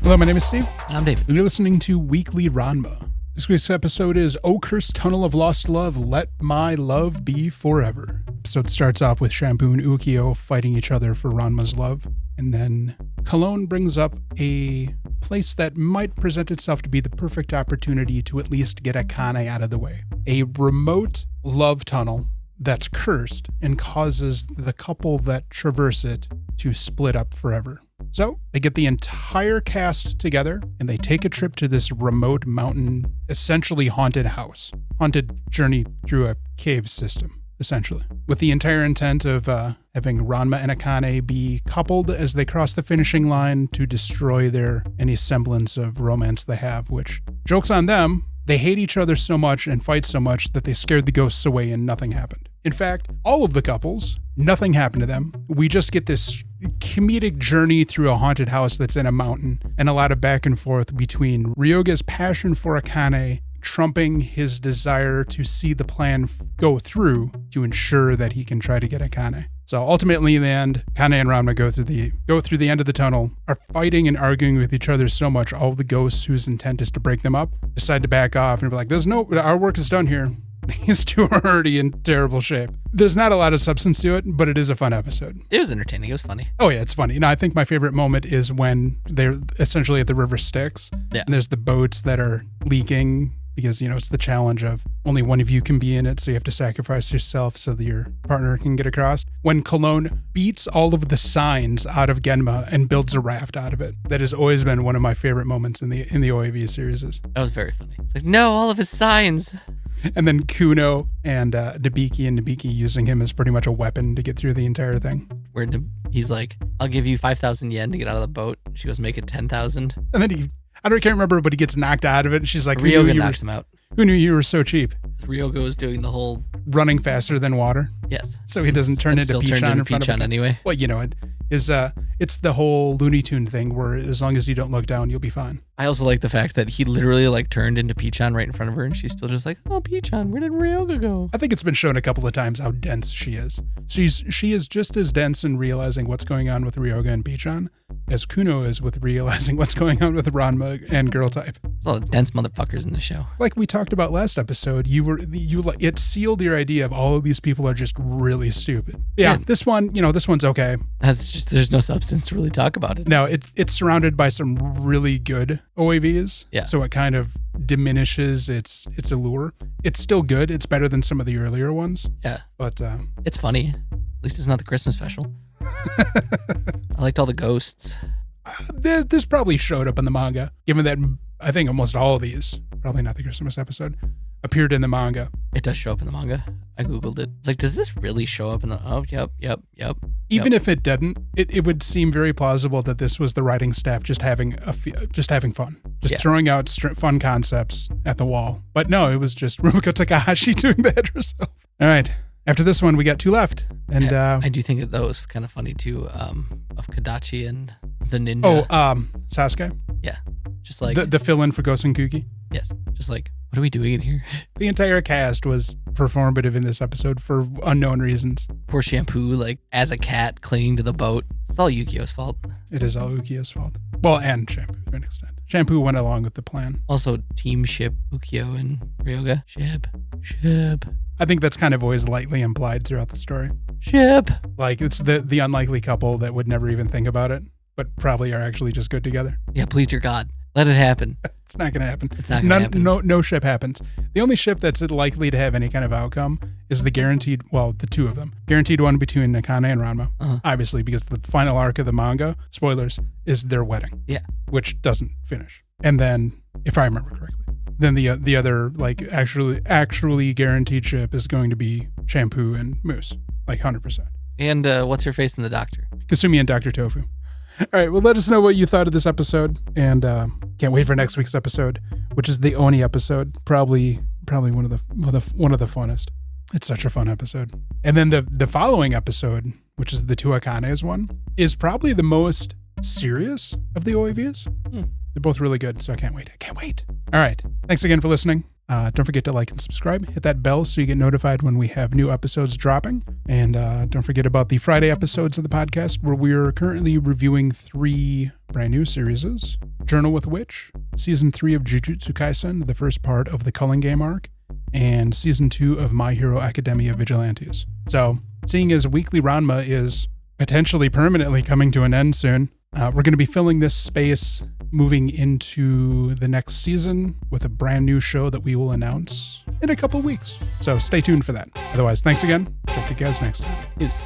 Hello, my name is Steve. I'm David. And you're listening to Weekly Ranma. This week's episode is O Cursed Tunnel of Lost Love, Let My Love Be Forever. Episode starts off with Shampoo and Ukyo fighting each other for Ranma's love. And then Culling brings up a place that might present itself to be the perfect opportunity to at least get Akane out of the way. A remote love tunnel that's cursed and causes the couple that traverse it to split up forever. So they get the entire cast together and they take a trip to this remote mountain, essentially haunted house. Haunted journey through a cave system, essentially. With the entire intent of having Ranma and Akane be coupled as they cross the finishing line to destroy any semblance of romance they have, which, joke's on them, they hate each other so much and fight so much that they scared the ghosts away and nothing happened. In fact, all of the couples, nothing happened to them. We just get this comedic journey through a haunted house that's in a mountain and a lot of back and forth between Ryoga's passion for Akane trumping his desire to see the plan go through to ensure that he can try to get Akane. So ultimately in the end, Akane and Ranma go through the end of the tunnel, are fighting and arguing with each other so much, all the ghosts whose intent is to break them up decide to back off and be like, our work is done here. These two are already in terrible shape. There's not a lot of substance to it, but it is a fun episode. It was entertaining. It was funny. Oh, yeah, it's funny. Now, I think my favorite moment is when they're essentially at the river Styx. Yeah. And there's the boats that are leaking because, it's the challenge of only one of you can be in it, so you have to sacrifice yourself so that your partner can get across. When Culling beats all of the signs out of Genma and builds a raft out of it. That has always been one of my favorite moments in the OAV series. That was very funny. It's like, no, all of his signs. And then Kuno and Nabiki using him as pretty much a weapon to get through the entire thing. Where he's like, I'll give you 5,000 yen to get out of the boat. She goes, make it 10,000. And then can't remember, but he gets knocked out of it. And she's like, Ryoga knocks him out. Who knew you were so cheap? Ryoga was doing the whole... running faster than water. Yes. So he doesn't turn into Pichon in front of him. Anyway. Well, it's the whole Looney Tune thing where as long as you don't look down, you'll be fine. I also like the fact that he literally turned into Pichon right in front of her and she's still just like, oh, Pichon, where did Ryoga go? I think it's been shown a couple of times how dense she is. She is just as dense in realizing what's going on with Ryoga and Pichon as Kuno is with realizing what's going on with Ranma and Girl Type. There's a lot of dense motherfuckers in the show. Like we talked about last episode, it sealed your idea of all of these people are just really stupid. Yeah. This one's okay. There's no substance to really talk about it. No, it's surrounded by some really good OAVs. Yeah. So it kind of diminishes its allure. It's still good. It's better than some of the earlier ones. Yeah. But it's funny. At least it's not the Christmas special. I liked all the ghosts. This probably showed up in the manga, given that I think almost all of these, probably not the Christmas episode, appeared in the manga. It does show up in the manga. I Googled it. It's like, does this really show up in the... Oh, yep. Even if it didn't, it would seem very plausible that this was the writing staff just having fun. Throwing out fun concepts at the wall. But no, it was just Rumiko Takahashi doing that herself. All right. After this one, we got two left. And I do think that was kind of funny too, of Kadachi and the ninja. Oh, Sasuke? Yeah. Just like... The fill-in for Gosen Kuki? Yes. Just like, what are we doing in here? The entire cast was performative in this episode for unknown reasons. Poor Shampoo, as a cat clinging to the boat. It's all Yukio's fault. It is all Ukyo's fault. Well, and Shampoo to an extent. Shampoo went along with the plan. Also, team ship Ukyo and Ryoga. Ship. I think that's kind of always lightly implied throughout the story. Ship. It's the unlikely couple that would never even think about it, but probably are actually just good together. Yeah, please, dear God. Let it happen. It's not going to happen. It's not going to happen. No ship happens. The only ship that's likely to have any kind of outcome is the two of them. Guaranteed one between Akane and Ranma. Uh-huh. Obviously, because the final arc of the manga, spoilers, is their wedding. Yeah. Which doesn't finish. And then, if I remember correctly, then the other actually guaranteed ship is going to be Shampoo and Moose. 100%. And what's her face in the doctor? Kasumi and Dr. Tofu. All right, well, let us know what you thought of this episode, and can't wait for next week's episode, which is the Oni episode. Probably one of the funnest. It's such a fun episode. And then the following episode, which is the two Akanes one, is probably the most serious of the OAVs. They're both really good, so I can't wait. All right, thanks again for listening. Don't forget to like and subscribe. Hit that bell so you get notified when we have new episodes dropping. And don't forget about the Friday episodes of the podcast, where we're currently reviewing 3 brand new series, Journal with Witch, Season 3 of Jujutsu Kaisen, the first part of the Culling game arc, and Season 2 of My Hero Academia Vigilantes. So, seeing as Weekly Ranma is potentially permanently coming to an end soon, we're going to be filling this space moving into the next season with a brand new show that we will announce in a couple weeks. So stay tuned for that. Otherwise, thanks again. Talk to you guys next time. Deuces.